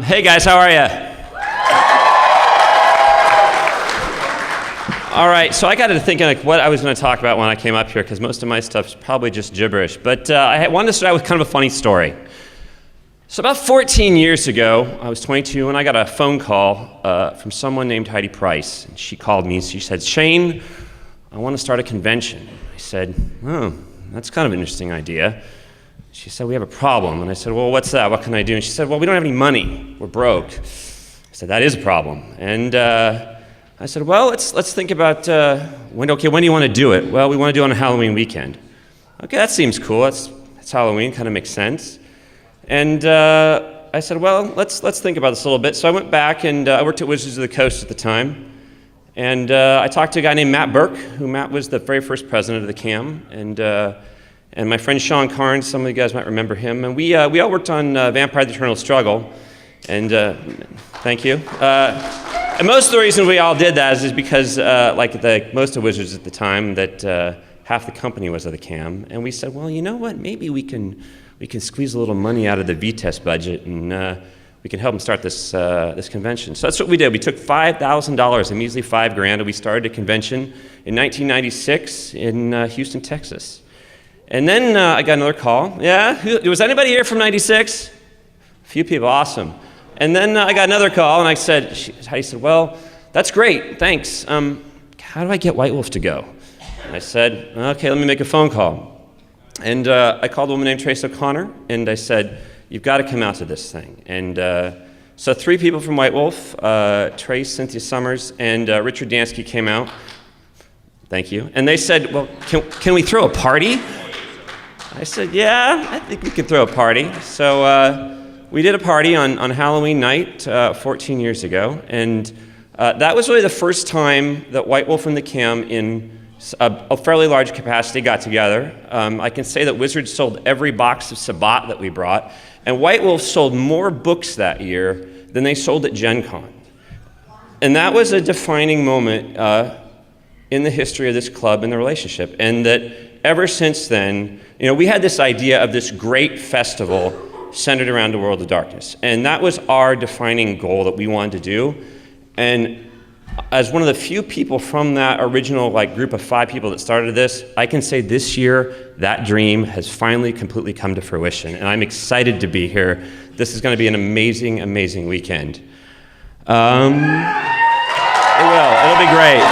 Hey guys, how are you? All right, so I got to thinking like what I was going to talk about when I came up here, because most of my stuff's probably just gibberish. But I wanted to start out with kind of a funny story. So about 14 years ago, I was 22, and I got a phone call from someone named Heidi Price. And she called me and she said, "Shane, I want to start a convention." I said, "Oh, that's kind of an interesting idea." She said, "We have a problem." And I said, "Well, what's that? What can I do?" And she said, "Well, we don't have any money. We're broke." I said, "That is a problem." And I said, "Well, let's think about when do you want to do it?" "Well, we want to do it on a Halloween weekend." "Okay, that seems cool. That's Halloween, kind of makes sense." And I said, "Well, let's think about this a little bit." So I went back and I worked at Wizards of the Coast at the time. And I talked to a guy named Matt Burke, Matt was the very first president of the CAM. And my friend Sean Carnes, some of you guys might remember him. And we all worked on Vampire: The Eternal Struggle. And thank you. And most of the reason we all did that is because most of Wizards at the time, that half the company was of the CAM. And we said, well, you know what? Maybe we can squeeze a little money out of the VTest budget, and we can help them start this convention. So that's what we did. We took $5,000, a measly $5,000, and we started a convention in 1996 in Houston, Texas. And then I got another call. Yeah, was anybody here from 96? A few people, awesome. And then I got another call, and Heidi said, "Well, that's great, thanks. How do I get White Wolf to go?" And I said, "Okay, let me make a phone call." And I called a woman named Trace O'Connor, and I said, "You've got to come out to this thing." And so 3 people from White Wolf, Trace, Cynthia Summers, and Richard Dansky came out. Thank you. And they said, "Well, can we throw a party?" I said, "Yeah, I think we could throw a party." So we did a party on Halloween night 14 years ago, and that was really the first time that White Wolf and the CAM in a fairly large capacity got together. I can say that Wizards sold every box of Sabbat that we brought, and White Wolf sold more books that year than they sold at Gen Con. And that was a defining moment in the history of this club and the relationship, and that ever since then, we had this idea of this great festival centered around the World of Darkness. And that was our defining goal that we wanted to do. And as one of the few people from that original group of 5 people that started this, I can say this year that dream has finally completely come to fruition. And I'm excited to be here. This is going to be an amazing, amazing weekend. It will. It'll be great.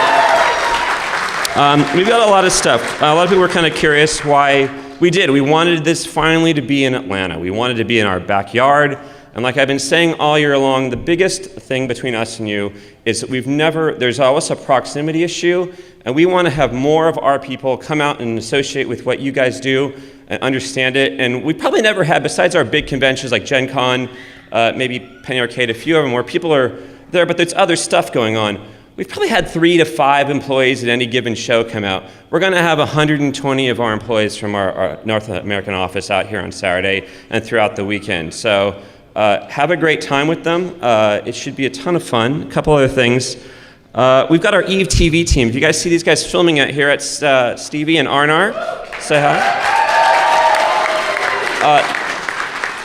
We've got a lot of stuff. A lot of people were kind of curious why we did. We wanted this finally to be in Atlanta. We wanted to be in our backyard. And like I've been saying all year long, the biggest thing between us and you is that there's always a proximity issue, and we want to have more of our people come out and associate with what you guys do and understand it. And we probably never had, besides our big conventions like Gen Con, maybe Penny Arcade, a few of them where people are there, but there's other stuff going on. We've probably had 3 to 5 employees at any given show come out. We're going to have 120 of our employees from our North American office out here on Saturday and throughout the weekend. So have a great time with them. It should be a ton of fun. A couple other things. We've got our Eve TV team. If you guys see these guys filming it here at Stevie and Arnar, say hi.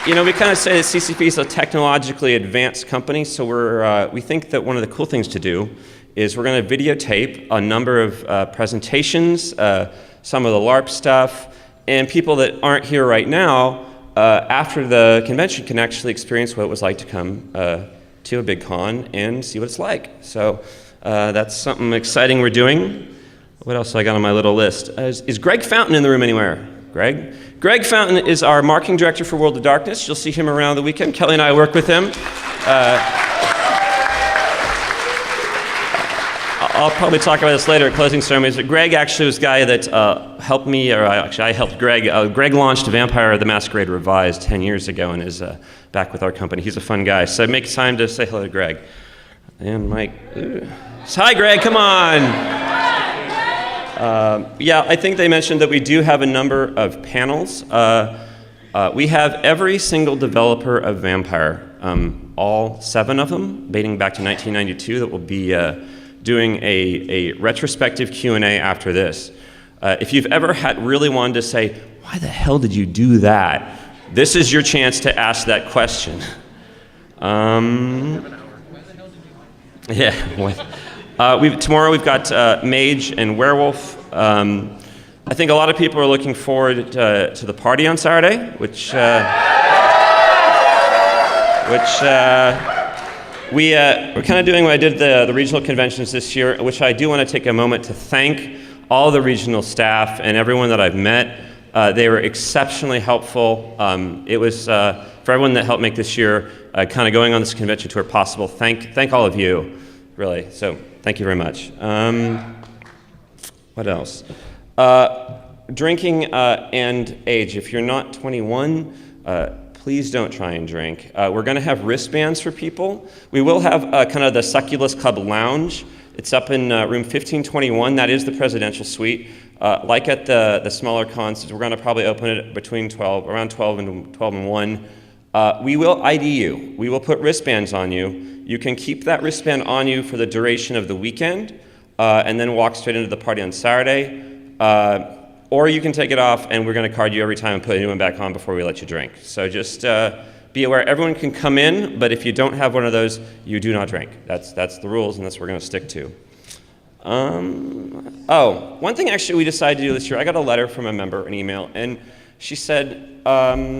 We kind of say that CCP is a technologically advanced company, so we think that one of the cool things to do is we're going to videotape a number of presentations, some of the LARP stuff, and people that aren't here right now, after the convention can actually experience what it was like to come to a big con and see what it's like. So that's something exciting we're doing. What else I got on my little list? Is Greg Fountain in the room anywhere? Greg Fountain is our marketing director for World of Darkness. You'll see him around the weekend. Kelly and I work with him. I'll probably talk about this later at closing ceremonies, but Greg actually was a guy that helped me, or I helped Greg. Greg launched Vampire the Masquerade Revised 10 years ago and is back with our company. He's a fun guy. So make time to say hello to Greg. And Mike. Hi, Greg, come on. I think they mentioned that we do have a number of panels. We have every single developer of Vampire, all 7 of them, dating back to 1992, that will be doing a retrospective Q&A after this. If you've ever really wanted to say, why the hell did you do that? This is your chance to ask that question. Yeah. Tomorrow we've got Mage and Werewolf. I think a lot of people are looking forward to the party on Saturday, which we're kind of doing what I did the regional conventions this year, which I do want to take a moment to thank all the regional staff and everyone that I've met. They were exceptionally helpful. It was for everyone that helped make this year kind of going on this convention tour possible. Thank all of you, really. So thank you very much. What else? Drinking and age. If you're not 21, please don't try and drink. We're going to have wristbands for people. We will have kind of the Succubus Club lounge. It's up in room 1521. That is the presidential suite. Like at the smaller cons, we're going to probably open it between around 12 and 1. We will ID you. We will put wristbands on you. You can keep that wristband on you for the duration of the weekend, and then walk straight into the party on Saturday. Or you can take it off, and we're going to card you every time and put a new one back on before we let you drink. So just be aware, everyone can come in, but if you don't have one of those, you do not drink. That's the rules, and that's what we're going to stick to. One thing actually we decided to do this year, I got a letter from a member, an email, and she said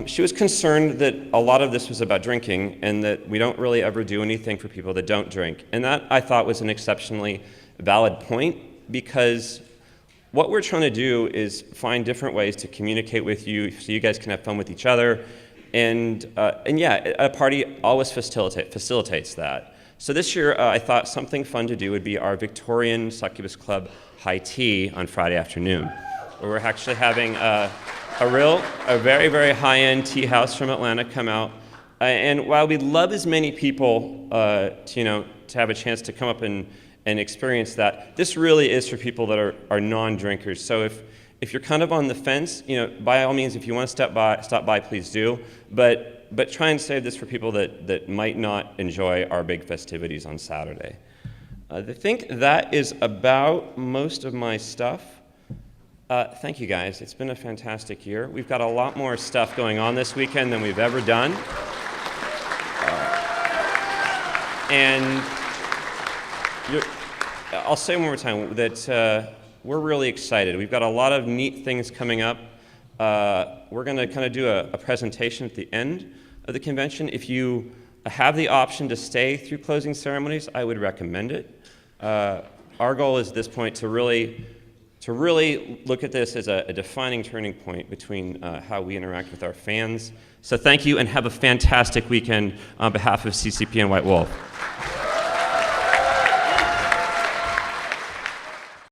she was concerned that a lot of this was about drinking and that we don't really ever do anything for people that don't drink. And that, I thought, was an exceptionally valid point, because what we're trying to do is find different ways to communicate with you so you guys can have fun with each other. And yeah, a party always facilitates that. So this year, I thought something fun to do would be our Victorian Succubus Club high tea on Friday afternoon, where we're actually having a very, very high-end tea house from Atlanta come out. And while we'd love as many people to have a chance to come up and experience that, this really is for people that are non-drinkers. So if you're kind of on the fence, by all means, if you want to stop by, please do. But try and save this for people that might not enjoy our big festivities on Saturday. I think that is about most of my stuff. Thank you, guys. It's been a fantastic year. We've got a lot more stuff going on this weekend than we've ever done. I'll say one more time that we're really excited. We've got a lot of neat things coming up. We're going to kind of do a presentation at the end of the convention. If you have the option to stay through closing ceremonies, I would recommend it. Our goal is at this point to really look at this as a defining turning point between how we interact with our fans. So thank you, and have a fantastic weekend on behalf of CCP and White Wolf.